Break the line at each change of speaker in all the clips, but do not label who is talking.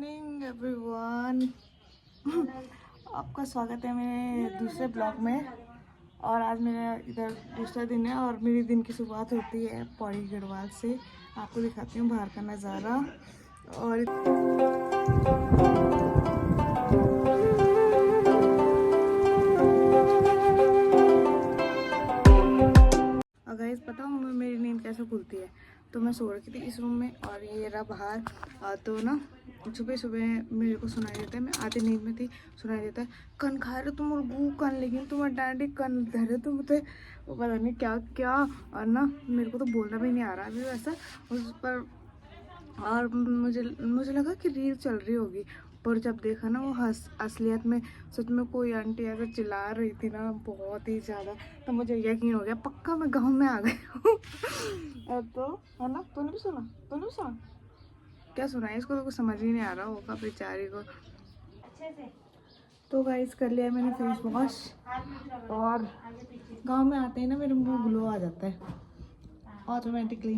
Morning everyone. आपका स्वागत है मेरे दूसरे ब्लॉग में। और आज मेरा इधर दूसरा दिन है और मेरी दिन की शुरुआत होती है पौड़ी गढ़वाल से। आपको दिखाती हूँ बाहर का नज़ारा। और गाइस पता हूँ मेरी नींद कैसे खुलती है। तो मैं सो रखी थी इस रूम में और ये रहा बाहर। तो ना सुबह सुबह मेरे को सुनाई देता है, मैं आधी नींद में थी, सुनाई देता है कन खा रहे तुम और गू कन, लेकिन तुम डैडी कन धरे तुम मुझे वो पता नहीं क्या क्या। और ना मेरे को तो बोलना भी नहीं आ रहा अभी वैसा उस पर। और मुझे लगा कि रील चल रही होगी, पर जब देखा ना वो असलियत में सच में कोई आंटी ऐसे चिल्ला रही थी ना बहुत ही ज़्यादा, तो मुझे यकीन हो गया पक्का मैं गांव में आ गई हूँ। तो है ना, तूने भी सुना क्या सुना है? इसको तो कुछ समझ ही नहीं आ रहा होगा बेचारी को। अच्छे से तो गाइस कर लिया मैंने फेस वॉश। और गांव में आते ही ना मेरे मुंह ग्लो आ जाता है ऑटोमेटिकली।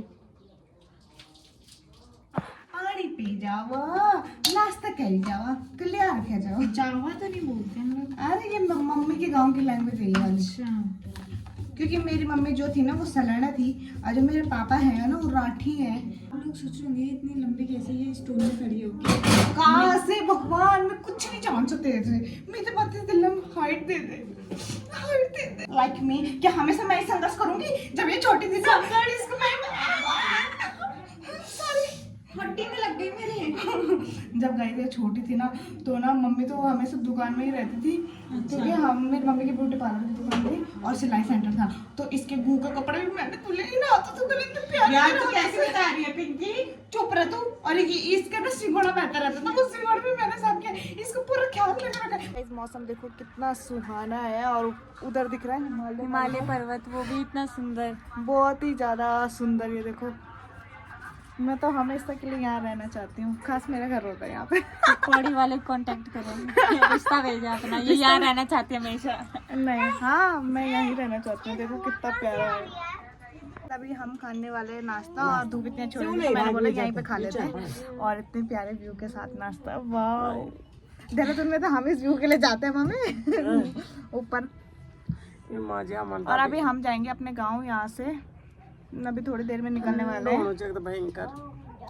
पानी पी जाओ, नाश्ता कर जाओ, क्लियर रखे जाओ। जावा तो नहीं बोलते हम लोग। अरे ये मम्मी के गांव की लैंग्वेज है ये। अच्छा, क्योंकि मेरी मम्मी जो थी ना वो सलाना थी और जो मेरे पापा है ना वो राठी है। हम लोग सोचेंगे इतनी लंबी कैसे ये स्टोन में खड़ी होगी, कहाँ से भगवान, मैं कुछ नहीं जान सकते थे। मेरे पति दिल में height they they like me. क्या हमेशा मैं संघर्ष करूंगी? जब ये छोटी थी संघर्ष इसको मैं हड्डी में लग गई मेरे। जब गाय ये छोटी थी ना तो ना मम्मी तो हमेशा दुकान में ही रहती थी। अच्छा। क्योंकि हम मेरी मम्मी की ब्यूटी पार्लर की दुकान थी और सिलाई सेंटर था, तो इसके गू का कपड़े भी मैंने धुले ही ना आता तो गले में प्यार यार तो कैसे बता रही है पिंकी? चुप रह तू। और ये इसका ना सिंगोड़ा बेहतर रहता था, वो सिंगोड़ा भी मैंने सब किया, इसको पूरा ख्याल लेके रखा। इस मौसम देखो कितना सुहाना है और उधर दिख रहा है हिमालय पर्वत, वो भी इतना सुंदर, बहुत ही ज्यादा सुंदर। ये देखो मैं तो हमेशा के लिए यहाँ रहना चाहती हूँ, खास मेरा घर होता है यहाँ पे।
पौड़ी वाले कांटेक्ट करो, रिश्ता भेजा अपना, ये यहाँ रहना चाहती है हमेशा।
नहीं हाँ मैं यहीं रहना चाहती हूँ। देखो कितना प्यारा है। अभी हम खाने वाले नाश्ता और धूप इतनी छोड़ी थी, मैंने बोला यहीं पे खा लेते हैं। और इतने प्यारे व्यू के साथ नाश्ता, वाह। देहरादून में तो हम इस व्यू के लिए जाते हैं मम्मी ऊपर। और अभी हम जाएंगे अपने गाँव यहाँ से, अभी थोड़ी देर में निकलने वाले हैं। तो भयंकर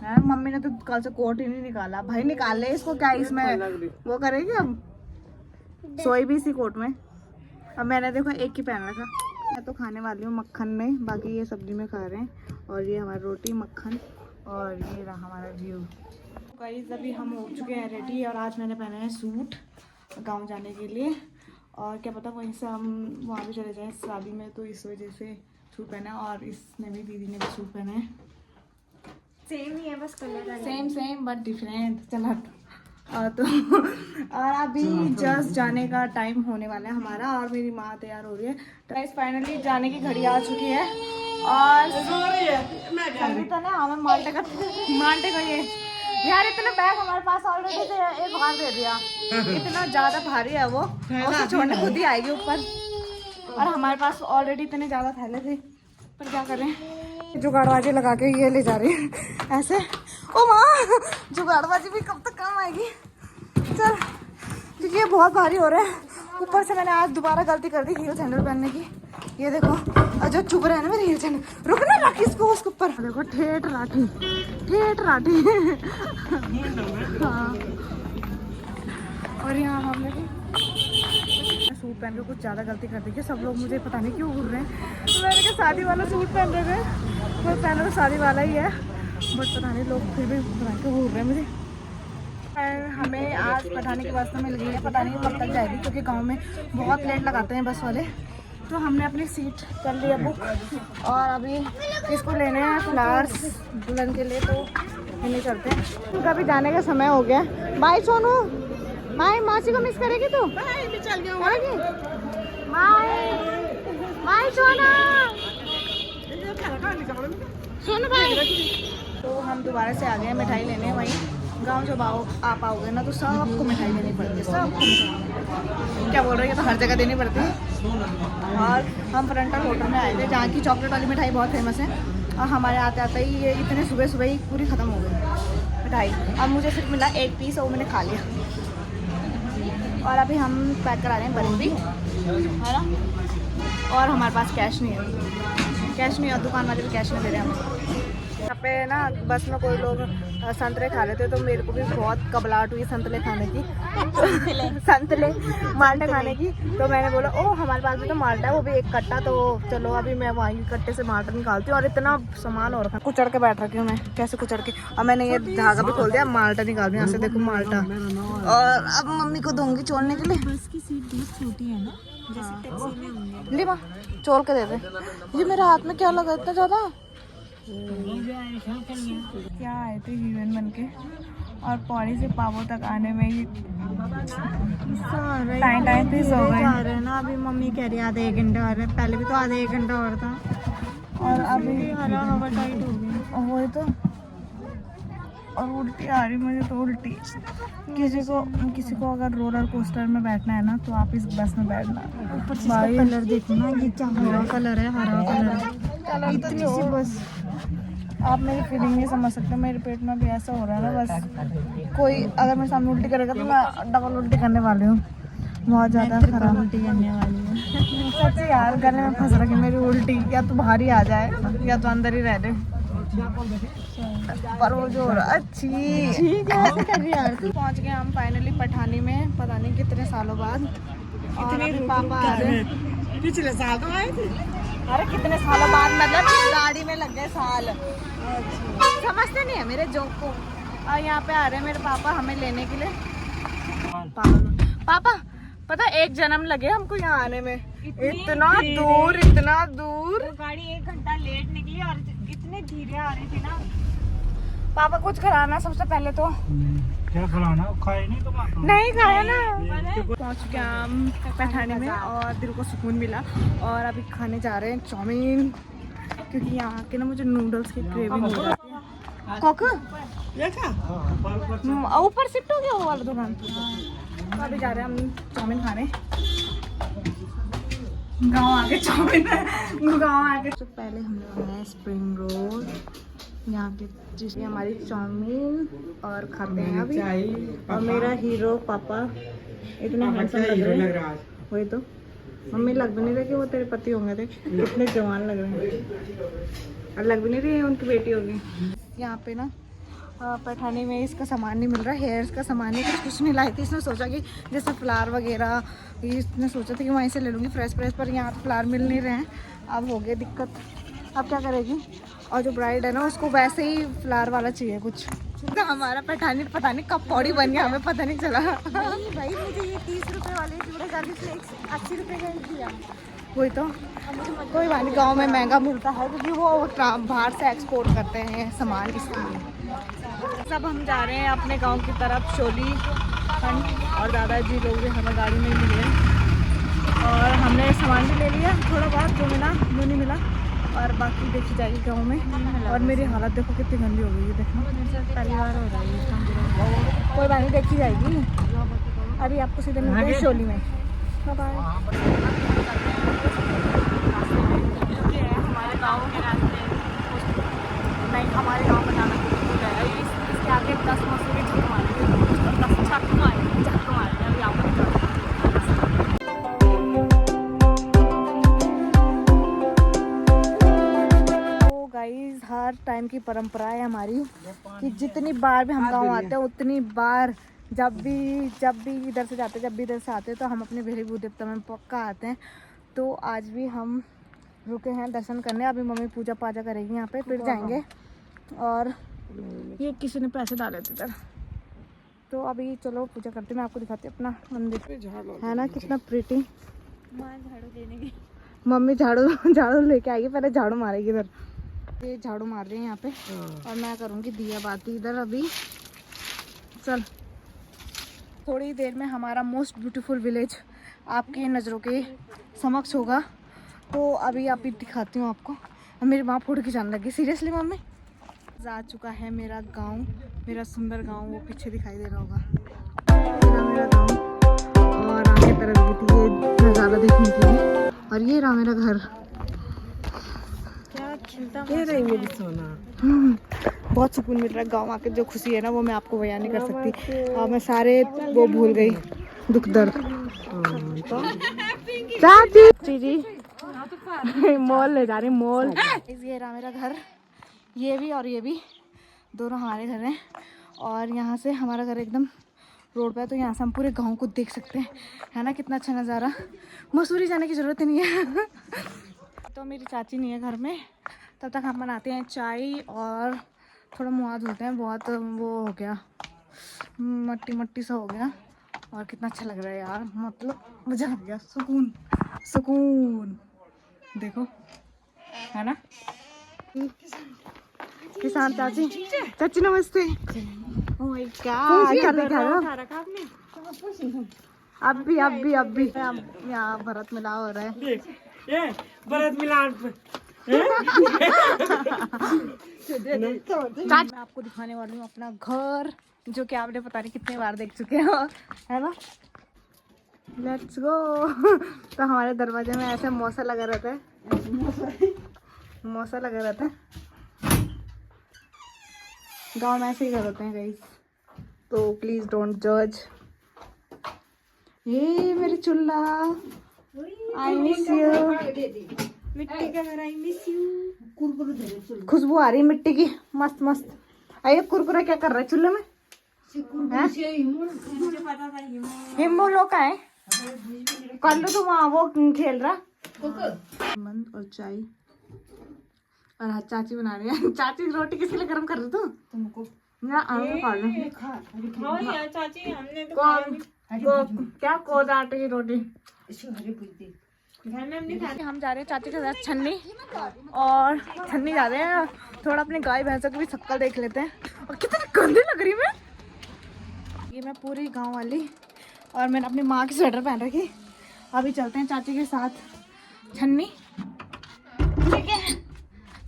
है, मम्मी ने तो कल से कोट ही नहीं निकाला। भाई निकाल ले इसको, क्या इसमें वो करेगी? अब सोई भी इसी कोट में। अब मैंने देखो एक ही पहन रखा। मैं तो खाने वाली हूँ मक्खन में, बाकी ये सब्जी में खा रहे हैं। और ये हमारी रोटी मक्खन और ये रहा हमारा व्यू। गाइस अभी हम हो चुके हैं रेडी और आज मैंने पहना है सूट गाँव जाने के लिए। और क्या पता वहीं से हम वहाँ भी चले जाएँ शादी में, तो इस वजह से सूट पहना है। और इसने भी दीदी ने भी सूट पहना है,
सेम ही है बस कलर
सेम बट डिफरेंट। चला तो और अभी जस्ट जाने का टाइम होने वाला है हमारा और मेरी माँ तैयार हो रही है। तो फाइनली जाने की घड़ी आ चुकी है और तो ना हमें माल्टे को ये यार इतना बैग हमारे पास ऑलरेडी एक बार दे दिया। इतना ज्यादा भारी है वो, उसको छोड़ने खुद ही आएगी ऊपर। और हमारे पास ऑलरेडी इतने ज़्यादा थैले थे, पर क्या करें, जुगाड़बाजी लगा के ये ले जा रही है ऐसे। ओ माँ, जुगाड़बाजी भी कब तक काम आएगी? चल, क्योंकि ये बहुत भारी हो रहा है। ऊपर से मैंने आज दोबारा गलती कर दी हील सैंडल पहनने की। ये देखो, और जो चुभ रहे हैं ना मेरे हील सैंडल, रुक ना रखी इसको उसके ऊपर। देखो ठेठ राठी हाँ। और यहाँ हम लोग सूट पहन के कुछ ज़्यादा गलती कर दी कि सब लोग मुझे पता नहीं क्यों घूर रहे हैं। तो मैंने कहा शादी वाला सूट पहन रहे थे, वो पहना तो शादी वाला ही है, बट पता नहीं लोग फिर भी पता नहीं क्यों घूर रहे हैं मुझे। हमें आज पठाने की बस तो मिल गई है, पता नहीं कब तक जाएगी क्योंकि गांव में बहुत लेट लगाते हैं बस वाले। तो हमने अपनी सीट कर ली है बुक और अभी इसको लेने हैं फ्लावर्स दुल्हन के लिए, तो लेने चलते हैं। उनका भी जाने का समय हो गया। बाय सोनू, माई मासी को मिस करेगी तू? चल गया माई सोना सोनू भाई। तो हम दोबारा से आ गए मिठाई लेने। वहीं गांव जब आप आओगे ना तो सबको मिठाई देनी पड़ती है, सबको। क्या बोल रही है, तो हर जगह देनी पड़ती है। और हम फ्रंटल होटल में आए थे जहाँ की चॉकलेट वाली मिठाई बहुत फेमस है। और हमारे आते आते ही ये इतने सुबह सुबह ही पूरी ख़त्म हो गई। मिठाई। अब मुझे सिर्फ मिला एक पीस और मैंने खा लिया। और अभी हम पैक करा रहे हैं बर्फी, है ना। और हमारे पास कैश नहीं है, और दुकान वाले भी कैश नहीं दे रहे हमें। यहाँ पे ना बस में कोई लोग संतरे खा रहे थे, तो मेरे को भी बहुत कबलाहट हुई संतरे खाने की, संतरे माल्टा खाने की। तो मैंने बोला ओ हमारे पास भी तो माल्टा है, वो भी एक कट्टा, तो चलो अभी मैं वहीं कट्टे से माल्टा निकालती हूँ। और इतना सामान हो रखा, कुचड़ के बैठ रखी हूँ मैं, कैसे कुचड़ के। और मैंने ये धागा भी खोल दिया, माल्टा निकाल दिया यहाँ से, देखो माल्टा। और अब मम्मी को दूंगी छोड़ने के लिए।
बस की सीट बहुत छोटी है ना, जैसे टैक्सी में होंगे।
ली माँ चोल के दे दे। ये मेरे हाथ में क्या लगा इतना ज़्यादा। क्या आए थे हीरोइन बन के, और पौड़ी से पावो तक आने में ही टाइम पीस हो गए।
जा रहे हैं ना, अभी मम्मी कह रही है आधे 1 घंटा और है, पहले भी तो आधे 1 घंटा और था।
और अभी
हवा टाइट हो गई।
वही तो, और उल्टी आ रही मुझे तो उल्टी। किसी को अगर रोलर कोस्टर में बैठना है ना, तो आप इस बस में बैठना।
ऊपर से इसका कलर देखो ना, ये क्या हरा कलर है, हरा कलर है।
इतनी सी बस, आप मेरी फीलिंग नहीं समझ सकते। मेरे पेट में भी ऐसा हो रहा है ना, बस कोई अगर मेरे सामने उल्टी करेगा तो मैं डबल उल्टी करने वाली हूँ, बहुत ज़्यादा खराब
उल्टी करने वाली है।
सच यार, गले में फंस रखी मेरी उल्टी, या तो बाहर ही आ जाए या तो अंदर ही रह दे। पर वो जो हो रहा अच्छी कैसे कर रही यार। पहुँच गए हम फाइनली पठानी में, पता नहीं कितने सालों बाद। और अभी पापा आ गए,
पिछले साल तो आए थे।
अरे कितने सालों बाद, मतलब गाड़ी में लग गए साल। समझते नहीं है मेरे जोक को। और यहाँ पे आ रहे हैं मेरे पापा हमें लेने के लिए। पापा पता 1 जन्म लगे हमको यहाँ आने में, इतना दूर।
तो गाड़ी 1 घंटा लेट निकली और इतने धीरे आ रही थी ना।
पापा कुछ खिलाना सबसे पहले तो।
क्या खिलाना, खाए नहीं तो
नहीं खाया ना। पहुँच गया हम पैठानी में और दिल को सुकून मिला। और अभी खाने जा रहे हैं चाउमीन, क्योंकि यहाँ के ना मुझे नूडल्स की क्रेविंग हो जाती है। कोको ऊपर शिफ्ट हो गया वो वाला दुकान। तो अभी जा रहे हैं हम चाउमीन खाने। गाँव आके चाउमीन, गाँव आके। तो पहले हम लोग बनाए स्प्रिंग रोल, यहाँ के जिसकी हमारी चाउमीन, और खाते हैं अभी। और मेरा हीरो पापा इतना हैंडसम लग रहा है, वही तो मम्मी लग भी नहीं रही कि वो तेरे पति होंगे, देख कितने जवान लग रहे हैं। और लग भी नहीं रही है उनकी बेटी होगी। यहाँ पे ना पैठानी में इसका सामान नहीं मिल रहा, हेयर्स का सामान नहीं, कुछ नहीं लाई थी। इसने सोचा कि जैसे फ्लावर वगैरह, इसने सोचा था कि वहीं से ले लूँगी फ्रेश, पर यहाँ तो फ्लावर मिल नहीं रहे हैं। अब हो गई दिक्कत, अब क्या करेगी। और जो ब्राइड है ना उसको वैसे ही फ्लावर वाला चाहिए कुछ। तो हमारा पैठानी पता नहीं कब पौड़ी बन गया, हमें पता नहीं चला।
नहीं भाई, मुझे ये 30 रुपए वाले चूड़े का 80 रुपए का दिया।
वही तो, कोई बात नहीं, गाँव में महंगा मिलता है क्योंकि वो बाहर से एक्सपोर्ट करते हैं सामान, इसलिए। सब हम जा रहे हैं अपने गांव की तरफ, शोली खंड। और दादाजी लोग भी हमें गाड़ी में मिले, और हमने सामान भी ले लिया थोड़ा बहुत, जो मिला जो नहीं मिला। और बाकी देखी जाएगी गांव में। और मेरी हालत देखो कितनी गंदी हो गई है, देखो
पहली बार हो रहा है।
कोई बात नहीं, देखी जाएगी। अभी आपको सीधे मिलते हैं शोली में। बाय। हमारे गाँव के रास्ते नहीं, हमारे गाँव में जाना इसके आगे 10 मसूरी झक मारेंगे, 10 झक मारेंगे अभी आप। तो गाइस, हर टाइम की परंपरा है हमारी कि जितनी बार भी हम गाँव आते हैं उतनी बार, जब भी इधर से जाते, जब भी इधर से आते हैं, तो हम अपने भेरी भू देवता में पक्का आते हैं। तो आज भी हम रुके हैं दर्शन करने। अभी मम्मी पूजा पाजा करेगी यहाँ पे, फिर जाएंगे। और ये किसी ने पैसे डाले थे इधर, तो अभी चलो पूजा करते हैं। मैं आपको दिखाती हूँ अपना मंदिर, है ना कितना प्रिटी।
झाड़ू देने की
मम्मी झाड़ू लेके आएगी, पहले झाड़ू मारेगी इधर। ये झाड़ू मार रही है यहाँ पे, और मैं करूँगी दिया बाती इधर अभी। चल, थोड़ी देर में हमारा मोस्ट ब्यूटीफुल विलेज आपकी नज़रों के समक्ष होगा। तो अभी आप ही दिखाती हूँ आपको। मेरी माँ फोटो खिंचाने लगी, सीरियसली मम्मी। आ चुका है मेरा गांव, मेरा सुंदर गांव, वो पीछे दिखाई दे रहा होगा मेरा गांव। और आगे तरफ भी थी ये नज़ारा देखने के लिए। और ये रहा मेरा घर।
क्या खिलता
रही मेरी सोना। बहुत सुकून मिल रहा है गाँव आके। जो खुशी है ना वो मैं आपको बयान नहीं कर सकती। और मैं सारे वो भूल गई, दुख दर्द। चाची जी मॉल ले जा रही, मॉल। ये रहा मेरा घर, ये भी और ये भी, दोनों हमारे घर हैं। और यहाँ से हमारा घर एकदम रोड पे है, तो यहाँ से हम पूरे गांव को देख सकते हैं, है ना। कितना अच्छा नज़ारा। मसूरी जाने की ज़रूरत ही नहीं है। तो मेरी चाची नहीं है घर में, तब तक हम बनाते हैं चाय और थोड़ा मुँह हाथ धोते हैं। बहुत वो हो गया, मट्टी मट्टी सा हो गया। और कितना अच्छा लग रहा है यार, मतलब मज़ा आ गया, सुकून सुकून। देखो, है ना। किसान चाची, चाची नमस्ते। ओह क्या दिखा रहा अब भी यहाँ भरत मिलाव हो रहा है।
ये भरत मिलान
मैं आपको दिखाने वाली हूँ अपना घर, जो कि आपने पता नहीं कितनी बार देख चुके हो, है ना। Let's go. तो हमारे दरवाजे में ऐसे मौसा लगा रहता है, मौसा लगा रहता है। गांव में ऐसे ही घर होते हैं गाइस, तो प्लीज डोंट जज। ये मेरी चुल्ला, आई मिस यू। मिट्टी का घर, आई मिस यू। खुशबू आ रही है मिट्टी की, मस्त मस्त। आइए कुरकुरा क्या कर रहा है चूल्हे में? हिम्मू लोग का है, कर लो तो वहाँ वो खेल रहा। मंद और चाय, और हाँ चाची बना रही है। चाची रोटी किसके लिए गरम कर रही तू? तुमको ना
चाची हमने तो
क्या कोदा आटे की रोटी।
घर में हमने खा
हम जा रहे हैं चाची के साथ छन्नी, और छन्नी जा रहे हैं थोड़ा अपने गाय भैंसों की भी शक्ल देख लेते हैं। और कितनी गंदी लग रही मैं। ये मैं पूरी गांव वाली, और मैंने अपनी माँ की स्वेटर पहन रखी। अभी चलते हैं चाची के साथ छन्नी, ठीक है।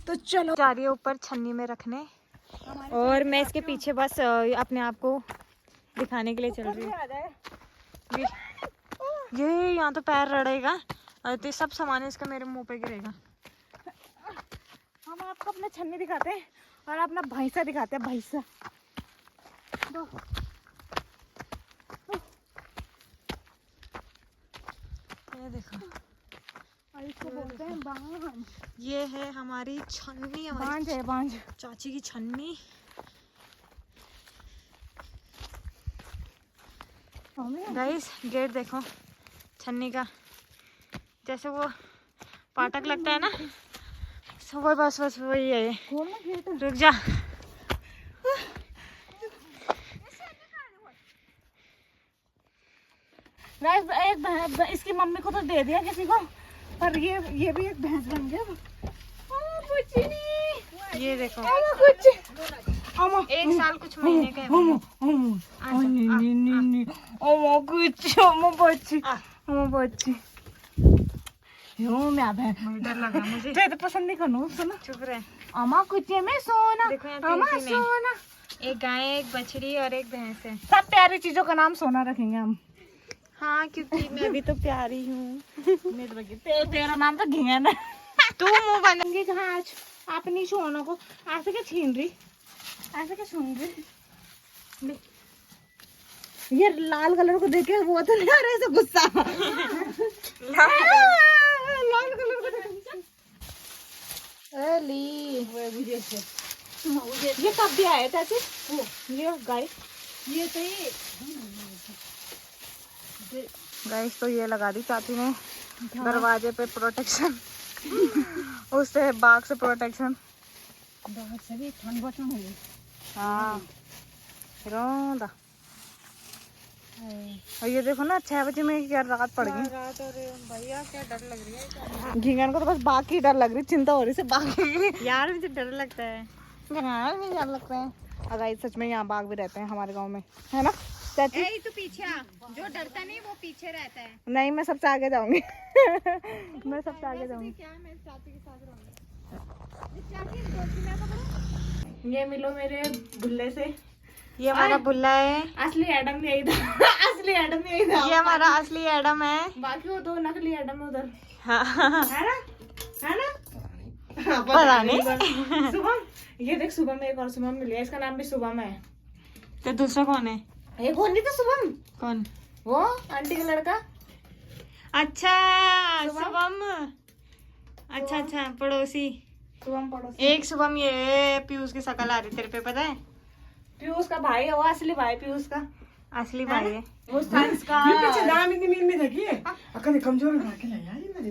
तो चलो, जा रही है ऊपर छन्नी में रखने,
और मैं इसके पीछे बस अपने आप को दिखाने के लिए चल रही हूँ।
ये यहाँ तो पैर रड़ेगा, और तो सब सामान इसका मेरे मुंह पे गिरेगा। हम आपको अपना छन्नी दिखाते हैं और अपना भैंसा दिखाते हैं, भैंसा। ये देखो, और इसको बोलते हैं बांझ। ये है हमारी छन्नी, बांझ है, बांझ चाची की छन्नी। गाइस गेट देखो छन्नी का, जैसे वो पाटक लगता है ना, वो बस वही है। रुक जा। एक इसकी मम्मी को तो दे दिया किसी को, पर ये भी एक भैंस बन गया। ये देखो,
एक साल कुछ महीने का डर लगा मुझे। तो पसंद नहीं करूँ, सुनो चुप रहे। अमा कुछ में सोना, अमा सोना। एक गाय, एक बछड़ी और एक भैंस है।
सब प्यारी चीजों का नाम सोना रखेंगे हम।
हाँ, क्योंकि मैं भी तो प्यारी हूँ।
तेरा नाम तो घिंगन है।
तू मुँह बंद।
कहाँ आज अपनी सोना को ऐसे क्या छीन रही, ऐसे क्या छीन रही? ये लाल कलर को देखे वो तो नहीं आ रहा है गुस्सा। लाल कलर को ये कब भी आया चाची? ये गाय, ये तो गाइस, तो ये लगा दी चाची ने दरवाजे पे प्रोटेक्शन। उससे बाघ से प्रोटेक्शन, बाघ से भी ठंड बचना है। हाँ रोंदा। और ये देखो ना 6 बजे में क्या रात पड़ गई।
रात, और भैया क्या डर लग रही है।
घिंगन को तो बस बाघ की डर लग रही, चिंता हो रही से बाघ की।
यार मुझे डर लगता है,
भी डर लगता है। अगर सच में यहाँ बाघ भी रहते हैं हमारे गांव में, है ना चाची?
तू पीछे आ, जो डरता नहीं वो पीछे रहता है।
नहीं, मैं सबसे आगे जाऊंगी। मैं सबसे आगे जाऊंगी।
क्या मैं चाची के साथ रहूंगी।
ये मिलो मेरे बुल्ले से।
ये हमारा बुल्ला है।
असली एडम यही था। असली एडम यही था।
ये हमारा असली एडम है।
बाकी वो 2 नकली एडम है उधर।
हाँ।
है ना, है ना,
पता नहीं।
शुभम, ये देख शुभम, एक और शुभम मिल गया, इसका नाम भी शुभम है।
तो दूसरा कौन है?
ये कौन नहीं था शुभम,
कौन?
वो आंटी का लड़का।
अच्छा शुभम, अच्छा पड़ोसी।
शुभम पड़ोसी।
एक शुभम ये पीयूष की शक्ल आ रही तेरे पे, पता है?
पीयूष का भाई है वो, असली भाई पीयूष का,
असली भाई है
वो साइंस का।
ये पीछे दाम इतनी मील में थकी है अकल कमजोर बना के लाया ये मेरे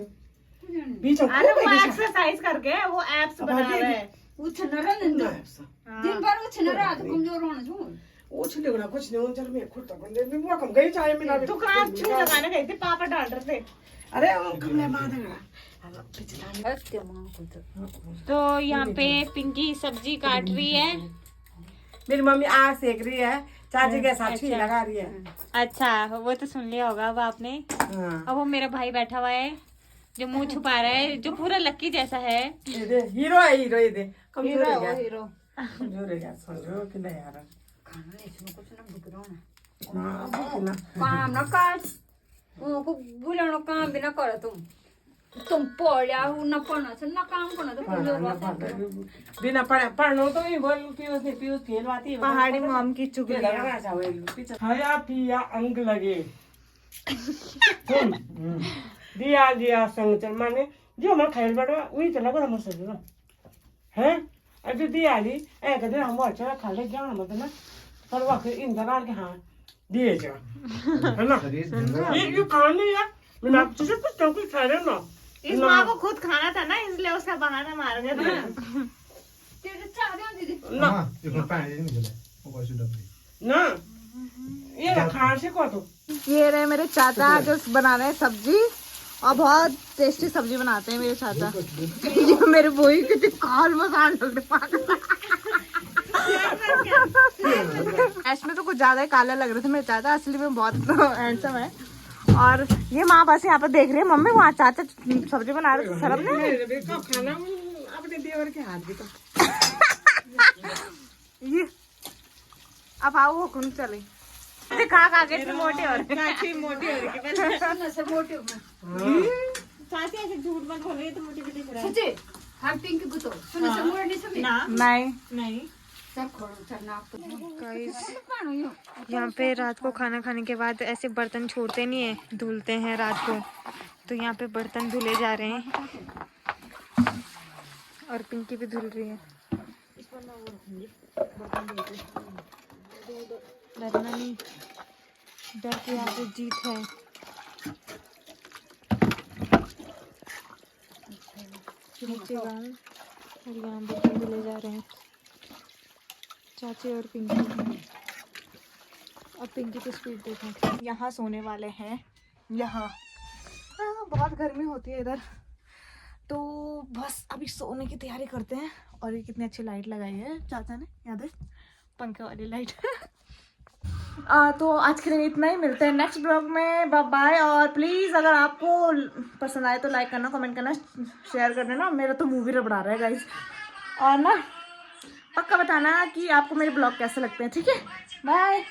बीच में
अरे वो एक्सरसाइज करके वो एप्स बना रहे हैं।
दिन भर उछल रहा तो कमजोर होना छू।
वो छले ना कुछ नहीं चल मैं खुद तक बंदे में वो कम गई चाय मिला
तो कहाँ छू लगाने गए थे, पापा डाल रहे थे।
अरे कमले बात है
तो यहाँ पे पिंकी सब्जी काट रही है।
मेरी मम्मी आग सेक रही है, चाची के साथ छुई लगा रही है।
अच्छा वो तो सुन लिया होगा अब आपने। अब वो मेरा भाई बैठा हुआ है जो मुंह छुपा रहा है, जो पूरा लक्की जैसा है।
ये दे हीरो है, हीरो ये दे कमजोर है क्या?
हीरो
कमजोर है क्या? समझो कि नहीं यार
खाना नहीं इसमें कुछ ना भूख रहा
ना
काम ना कर को बुलानो काम भी ना करो तुम पढ़ा न पढ़ना से ना काम करना तो कमजोर होता
बिना पढ़नो तो ही बोल पीयूष खेलवाती है।
पहाड़ी मॉम की चुगली।
खाया पिया अंक लगे दिया दिया संग चल माने जो मैं खेल बड़ा वही चला को समझ सकते हैं। अभी दिया ली ए कदे हम अच्छा खा ले जाना मत ना पर वक्त इन दरार के हाँ दिए जा है ना। ये खाने यार मैं आप तुझे कुछ खा रहे ना।
इस माँ को खुद खाना था ना, इसलिए उसका बहाना मार गया था।
तेरे चाह दे दीदी
ना
이건 빨리 해주는 거래. 먹어 주다 보니.
ना ये खा से को तो
ये रहे मेरे चाचा जो बना रहे हैं सब्जी, और बहुत टेस्टी सब्जी बनाते हैं मेरे चाचा। ये मेरे बोई कितने काल मसाले ऐसे में तो कुछ ज्यादा ही काले लग रहे थे मेरे चाचा, असली में बहुत हैंडसम है। और ये माँ बस यहाँ पे देख रही है, मम्मी वहाँ चाचा सब्जी बना रहे थे, शर्म नहीं?
खाना अपने देवर के हाथ भी तो
ये अब आओ वो कौन चले खा के इतनी मोटी हो रही है।
मोटी हो रही है
से मोटे
चाची, ऐसे झूठ मत बोल रही है तो मोटी भी दिख रहा है।
सच्चे हम पिंक बुतो सुन से मोड़ नहीं सभी
नहीं
सब खोलो चलना आप तो
गाइस यहाँ पे रात को खाना खाने के बाद ऐसे बर्तन छोड़ते नहीं है, धुलते हैं रात को। तो यहाँ पे बर्तन धुले जा रहे हैं और पिंकी भी धुल रही है। डरना नहीं, डर के यहाँ पे जीत है। नीचे गाँव और यहाँ बर्तन धुले जा रहे हैं चाची और पिंकी। और पिंकी की स्पीड देखो।
यहाँ सोने वाले हैं, यहाँ बहुत गर्मी होती है इधर, तो बस अभी सोने की तैयारी करते हैं। और ये कितनी अच्छी लाइट लगाई है चाचा ने, याद है पंखे वाली लाइट। तो आज के लिए इतना ही, मिलते हैं नेक्स्ट ब्लॉग में, बाय बाय। और प्लीज़ अगर आपको पसंद आए तो लाइक करना, कमेंट करना, शेयर कर देना। मेरा तो मूवी रबड़ा रहा है गाइस, और ना पक्का बताना कि आपको मेरे ब्लॉग कैसे लगते हैं, ठीक है? बाय।